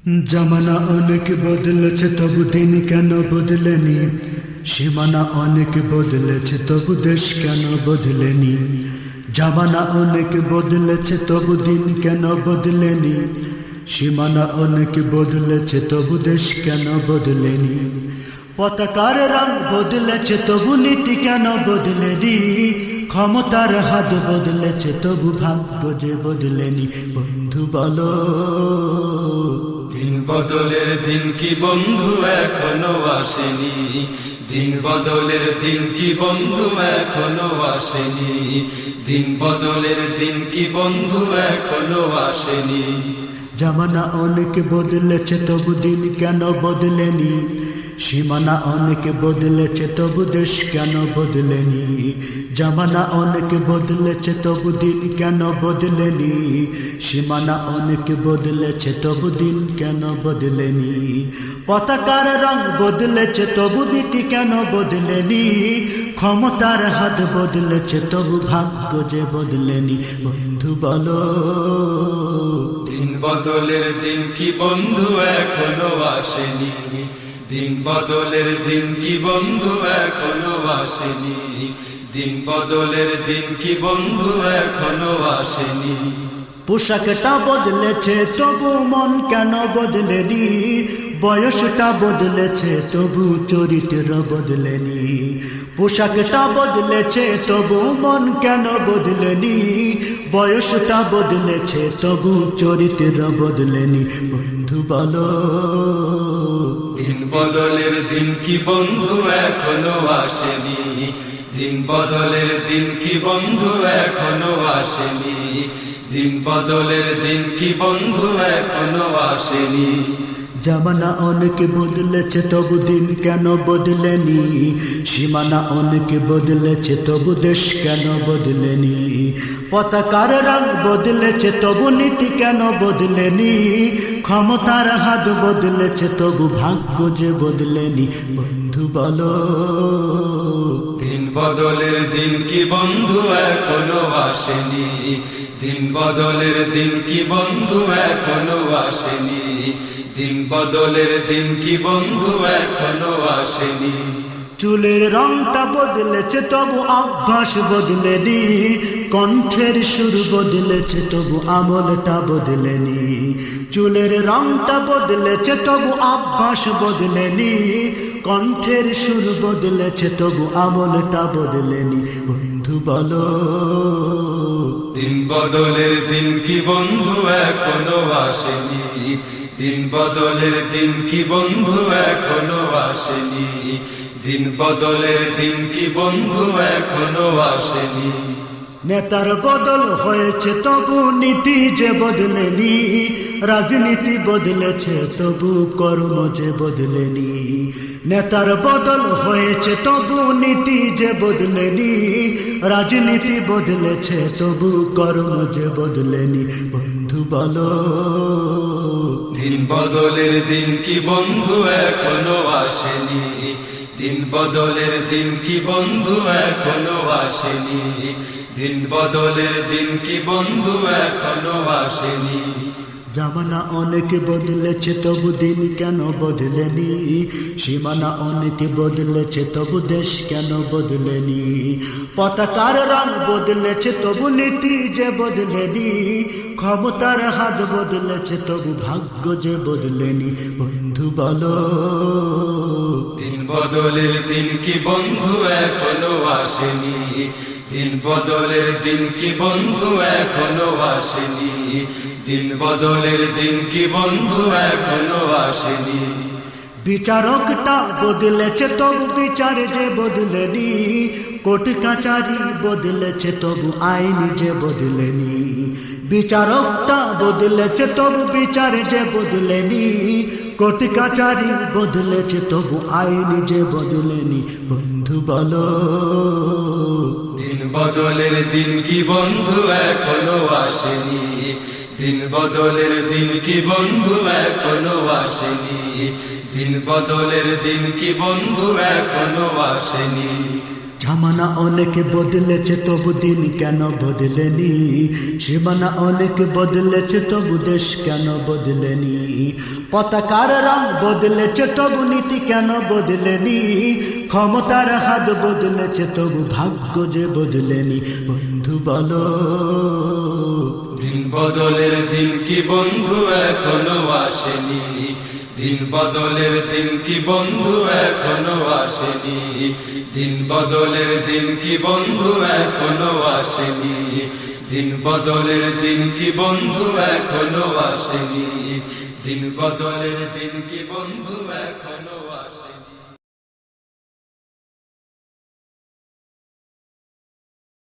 জামানা অনেক বদলেছে তবু দিন কেন বদলেনি, সীমানা অনেক বদলেছে তবু দেশ কেন বদলেনি। জামানা অনেক বদলেছে তবু দিন কেন বদলেনি, সীমানা অনেক বদলেছে তবু দেশ কেন বদলেনি। পতাকার রং বদলেছে তবু নীতি কেন বদলেনি, ক্ষমতার হাত বদলেছে তবু ভাগ্য যে বদলেনি। বন্ধু বলো দিন বদলের দিন কি বন্ধু এখনো আসেনি, দিন বদলের দিন কি বন্ধু এখনো আসেনি, দিন বদলের দিন কি বন্ধু এখনো আসেনি। জামানা অনেক বদলেছে তবু দিন কেন বদলেনি, সীমানা অনেক বদলেছে তবু দেশ কেন বদলেনি। জামানা অনেক বদলেছে তবু দিন কেন বদলেনি, সীমানা অনেক বদলেছে তবু দিন কেন বদলেনি। পতাকার রং বদলেছে তবু নীতি কেন বদলেনি, ক্ষমতার হাত বদলেছে তবু ভাগ্য যে বদলেনি। বন্ধু বলো দিন বদলের দিন কি বন্ধু এখনো আসেনি, দিন বদলের দিন কি বন্ধু এখনো আসেনি, দিন বদলের দিন কি বন্ধু এখনো আসেনি। পোশাকটা বদলেছে তবু মন কেন বদলেনি, বয়সটা বদলেছে তবু চরিত্র বদলেনি। পোশাকটা বদলেছে তবু মন কেন বদলেনি, বয়সটা বদলেছে তবু চরিত্র বদলেনি। বন্ধু বলো দিন বদলের দিন কি বন্ধু এখনো আসেনি, দিন বদলের দিন কি বন্ধু এখনো আসেনি, দিন বদলের দিন কি বন্ধু এখনো আসেনি। জামানা অনেক বদলেছে তবু দিন কেন বদলেনি, সীমানা অনেক বদলেছে তবু দেশ কেন বদলেনি। পতাকার রং বদলেছে তবু নীতি কেন বদলেনি, ক্ষমতার হাত বদলেছে তবু ভাগ্য যে বদলেনি। বন্ধু বলো দিন বদলের দিন কি বন্ধু এখনো আসেনি, দিন বদলের দিন কি বন্ধু এখনো আসেনি, দিন বদলের দিন কি বন্ধু এখনো আসেনি। চুলের রংটা বদলেছে তবু অভ্যাস বদলেনি, কণ্ঠের সুর বদলেছে তবু আমলটা বদলেনি। চুলের রংটা বদলেছে তবু অভ্যাস বদলেনি, কণ্ঠের সুর বদলেছে তবু আমলটা বদলেনি। বন্ধু বলো দিন বদলের দিন কি বন্ধু এখনো আসেনি, দিন বদলের দিন কি বন্ধু এখনো আসেনি, দিন বদলের দিন কি বন্ধু এখনো আসেনি। নেতার বদল হয়েছে তবু নীতি যে বদলেনি, রাজনীতি বদলেছে তবু কর্ম যে বদলেনি। নেতার বদল হয়েছে তবু নীতি যে বদলেনি, রাজনীতি বদলেছে তবু কর্ম যে বদলেনি। বন্ধু বলো দিন বদলের দিন কি বন্ধু এখনো আসেনি, দিন বদলের দিন কি বন্ধু এখনো আসেনি, দিন বদলের দিন কি বন্ধু এখনো আসেনি। জামানা অনেক বদলেছে তবু দিন কেন বদলেনি, সীমানা অনেক বদলেছে তবু দেশ কেন বদলেনি। পতাকার রং বদলেছে তবু নীতি যে বদলেনি, ক্ষমতার হাত বদলেছে তবু ভাগ্য যে বদলেনি। বন্ধু বলো দিন বদলের দিন কি বন্ধু এখনো আসেনি, দিন বদলের দিন কি বন্ধু এখনো আসেনি, দিন বদলের দিন কি বন্ধু এখনো আসেনি। বিচারকটা বদলেছে তবু বিচার যে বদলেনি, কোর্ট কাচারি বদলেছে তবু আইন যে বদলেনি। বিচারকটা বদলেছে তবু বিচার যে বদলেনি, কোর্ট কাচারি বদলেছে তবু আইন যে বদলেনি। বন্ধু বলো দিন বদলের দিন কি বন্ধু এখনো আসেনি, দিন বদলের দিন কি বন্ধু এখনো আসেনি, দিন বদলের দিন কি বন্ধু এখনো আসেনি। জামানা অনেক বদলেছে তবু দিন কেন বদলেনি, সীমানা অনেক বদলেছে তবু দেশ কেন বদলেনি, পতাকার রং বদলেছে তবু নীতি কেন বদলেনি, ক্ষমতার হাত বদলেছে তবু ভাগ্য যে বদলেনি। বন্ধু বলো দিন বদলের দিন কি বন্ধু এখনো আসেনি, দিন বদলের দিন কি বন্ধু এখনো আসেনি, দিন বদলের দিন কি বন্ধু এখনো আসেনি, দিন বদলের দিন কি বন্ধু এখনো আসেনি, দিন বদলের দিন কি বন্ধু এখনো আসেনি।